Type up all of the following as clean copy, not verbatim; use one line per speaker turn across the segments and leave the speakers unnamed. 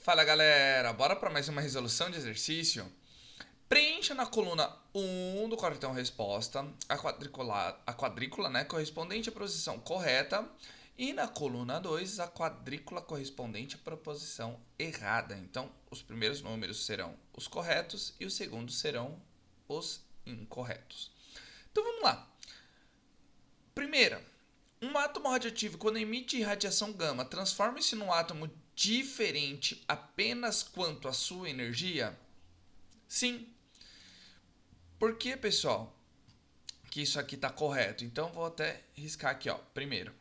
Fala galera, bora para mais uma resolução de exercício? Preencha na coluna 1 do cartão resposta a quadrícula, né, correspondente à posição correta e na coluna 2 a quadrícula correspondente à proposição errada. Então, os primeiros números serão os corretos e os segundos serão os incorretos. Então vamos lá. Primeira, um átomo radioativo, quando emite radiação gama, transforma-se num átomo diferente apenas quanto à sua energia? Sim. Por que, pessoal, que isso aqui está correto? Então, vou até riscar aqui, ó. Primeiro,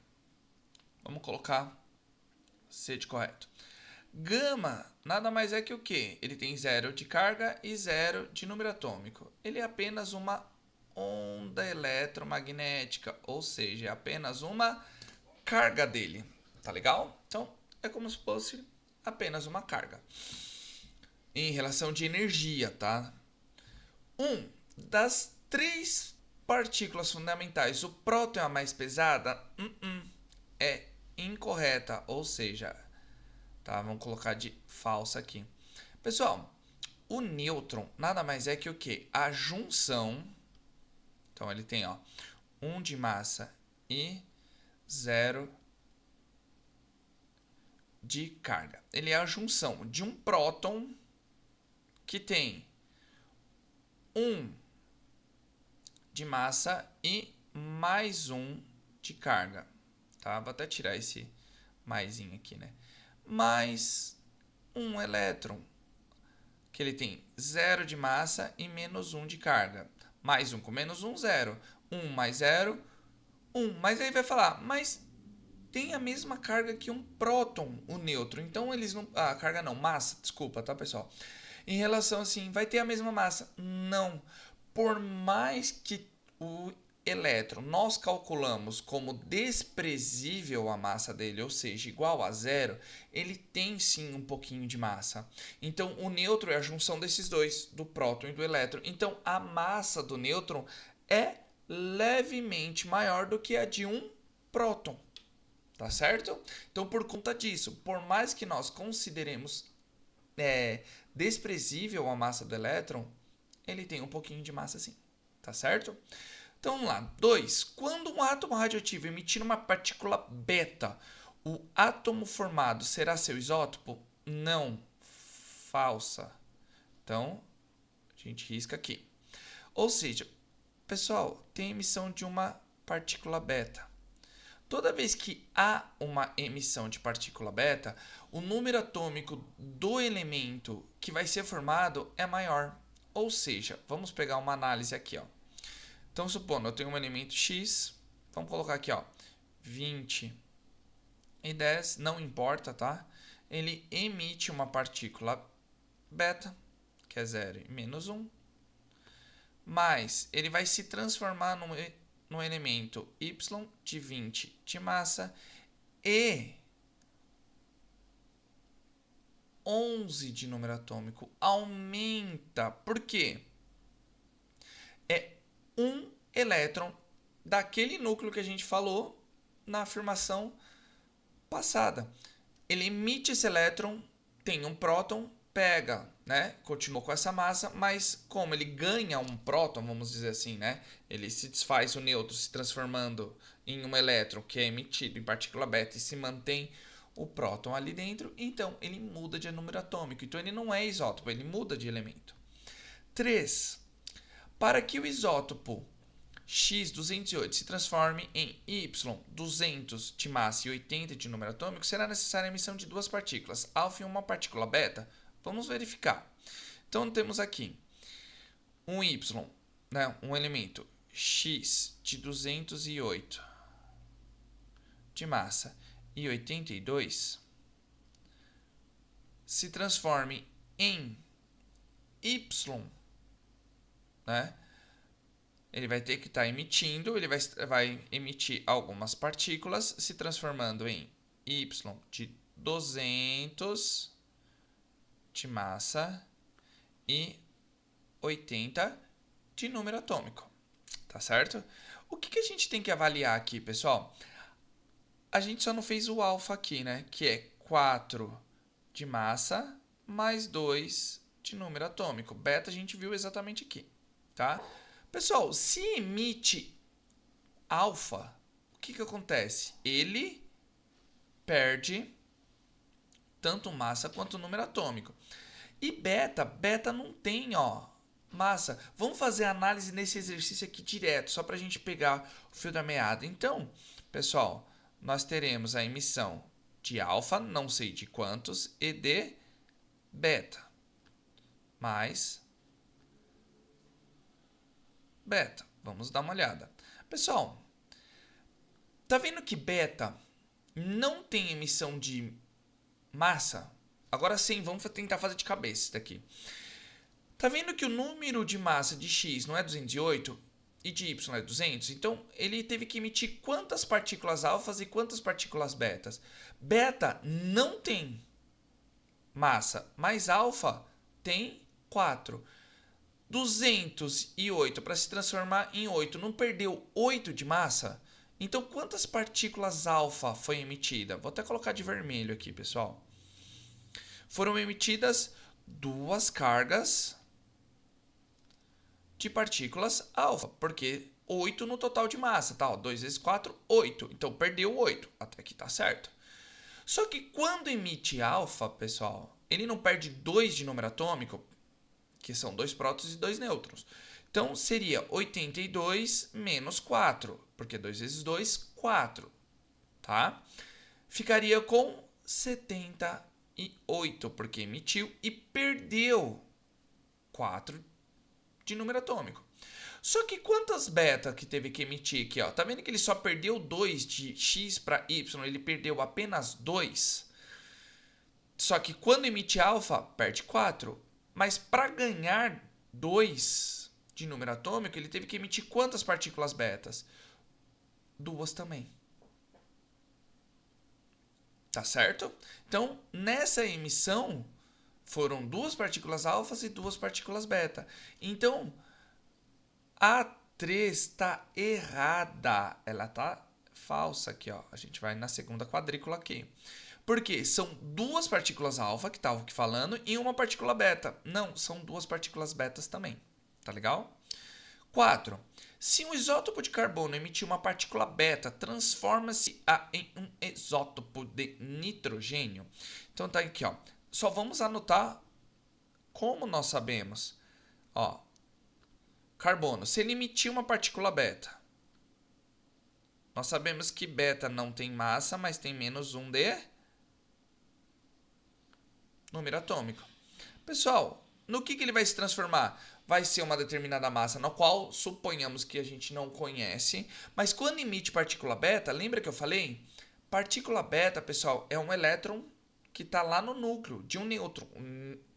vamos colocar C de correto. Gama nada mais é que o quê? Ele tem zero de carga e zero de número atômico. Ele é apenas uma onda eletromagnética, ou seja, é apenas uma carga dele. Tá legal? Então, é como se fosse apenas uma carga. Em relação de energia, tá? Das três partículas fundamentais, o próton é a mais pesada? É incorreta, ou seja, tá? Vamos colocar de falsa aqui. Pessoal, o nêutron nada mais é que o quê? A junção. Então ele tem, ó, 1 de massa e 0 de carga. Ele é a junção de um próton que tem 1 de massa e mais 1 de carga. Tá? Vou até tirar esse maisinho aqui, né? Mais um elétron, que ele tem 0 de massa e menos 1 de carga. Mais 1 com menos 1, 0. 1 mais 0, 1. Mas aí vai falar, mas tem a mesma carga que um próton, o nêutron. Então eles não... Ah, carga não, massa, desculpa, tá, pessoal? Em relação assim, vai ter a mesma massa? Não. Por mais que o elétron nós calculamos como desprezível a massa dele, ou seja, igual a zero, ele tem sim um pouquinho de massa. Então o nêutron é a junção desses dois, do próton e do elétron. Então a massa do nêutron é levemente maior do que a de um próton. Tá certo? Então, por conta disso, por mais que nós consideremos desprezível a massa do elétron, ele tem um pouquinho de massa sim. Tá certo? Então vamos lá. 2. Quando um átomo radioativo emitir uma partícula beta, o átomo formado será seu isótopo? Não. Falsa. Então, a gente risca aqui. Ou seja, pessoal, tem emissão de uma partícula beta. Toda vez que há uma emissão de partícula beta, o número atômico do elemento que vai ser formado é maior. Ou seja, vamos pegar uma análise aqui, ó. Então, supondo eu tenho um elemento X, vamos colocar aqui, ó, 20 e 10, não importa, tá? Ele emite uma partícula beta, que é 0 e menos 1, mas ele vai se transformar num elemento Y de 20 de massa e 11 de número atômico. Aumenta. Por quê? É um elétron daquele núcleo que a gente falou na afirmação passada. Ele emite esse elétron, tem um próton, pega, né? Continua com essa massa, mas como ele ganha um próton, vamos dizer assim, né? Ele se desfaz o nêutron se transformando em um elétron que é emitido em partícula beta e se mantém o próton ali dentro, então ele muda de número atômico. Então ele não é isótopo, ele muda de elemento. 3. Para que o isótopo X208 se transforme em Y200 de massa e 80 de número atômico, será necessária a emissão de duas partículas, alfa e uma partícula beta. Vamos verificar. Então temos aqui um Y, né, um elemento X de 208 de massa e 82 se transforme em Y, né? Ele vai ter que estar emitindo, ele vai emitir algumas partículas, se transformando em Y de 200 de massa e 80 de número atômico. Tá certo? O que a gente tem que avaliar aqui, pessoal? A gente só não fez o alfa aqui, né? Que é 4 de massa mais 2 de número atômico. Beta a gente viu exatamente aqui, tá? Pessoal, se emite alfa, o que acontece? Ele perde tanto massa quanto número atômico. E beta não tem, ó, massa. Vamos fazer análise nesse exercício aqui direto, só para a gente pegar o fio da meada. Então, pessoal, nós teremos a emissão de alfa, não sei de quantos, e de beta. Mais beta. Vamos dar uma olhada. Pessoal, tá vendo que beta não tem emissão de massa? Agora sim, vamos tentar fazer de cabeça isso daqui. Tá vendo que o número de massa de X não é 208 e de Y é 200? Então, ele teve que emitir quantas partículas alfas e quantas partículas betas? Beta não tem massa, mas alfa tem 4. 208 para se transformar em 8, não perdeu 8 de massa? Então, quantas partículas alfa foi emitida? Vou até colocar de vermelho aqui, pessoal. Foram emitidas 2 cargas de partículas alfa, porque 8 no total de massa, tá? 2 vezes 4, 8. Então, perdeu 8. Até aqui tá certo. Só que quando emite alfa, pessoal, ele não perde 2 de número atômico, que são 2 prótons e 2 nêutrons. Então, seria 82 menos 4, porque 2 vezes 2, 4, tá? Ficaria com 78, porque emitiu e perdeu 4 de número atômico. Só que quantas beta que teve que emitir aqui, ó? Tá vendo que ele só perdeu 2 de X para Y, ele perdeu apenas 2? Só que quando emite alfa, perde 4. Mas para ganhar 2 de número atômico, ele teve que emitir quantas partículas betas? 2 também. Tá certo? Então, nessa emissão, foram 2 partículas alfas e 2 partículas beta. Então, a 3 está errada. Ela está falsa aqui, ó. A gente vai na segunda quadrícula aqui. Porque são 2 partículas alfa, que estavam aqui falando, e uma partícula beta. Não, são 2 partículas betas também. Tá legal? 4. Se um isótopo de carbono emitir uma partícula beta, transforma-se em um isótopo de nitrogênio. Então tá aqui, ó. Só vamos anotar como nós sabemos. Ó, carbono, se ele emitir uma partícula beta, nós sabemos que beta não tem massa, mas tem menos 1 de número atômico. Pessoal, no que ele vai se transformar? Vai ser uma determinada massa, na qual suponhamos que a gente não conhece. Mas quando emite partícula beta, lembra que eu falei? Partícula beta, pessoal, é um elétron que está lá no núcleo de um nêutron.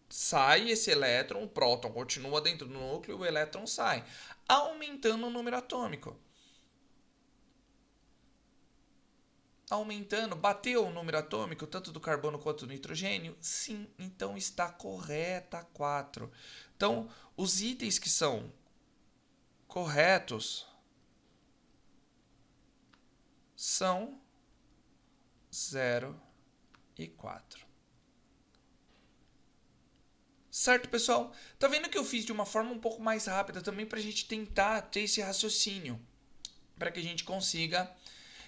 Sai esse elétron, o próton continua dentro do núcleo, o elétron sai, aumentando o número atômico. Aumentando, bateu o número atômico, tanto do carbono quanto do nitrogênio? Sim, então está correta a 4. Então, os itens que são corretos são 0 e 4. Certo, pessoal? Tá vendo que eu fiz de uma forma um pouco mais rápida também para a gente tentar ter esse raciocínio, para que a gente consiga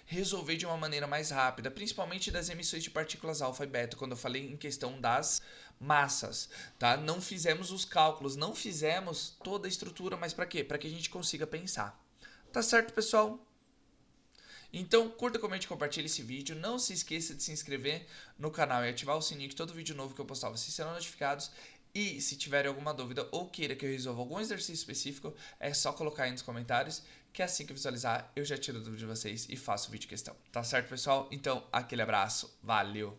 resolver de uma maneira mais rápida, principalmente das emissões de partículas alfa e beta, quando eu falei em questão das massas, tá? Não fizemos os cálculos, não fizemos toda a estrutura, mas para quê? Para que a gente consiga pensar. Tá certo, pessoal? Então, curta, comente e compartilhe esse vídeo. Não se esqueça de se inscrever no canal e ativar o sininho, que todo vídeo novo que eu postar vocês serão notificados. E se tiverem alguma dúvida ou queira que eu resolva algum exercício específico, é só colocar aí nos comentários, que assim que eu visualizar, eu já tiro a dúvida de vocês e faço o vídeo questão. Tá certo, pessoal? Então, aquele abraço. Valeu!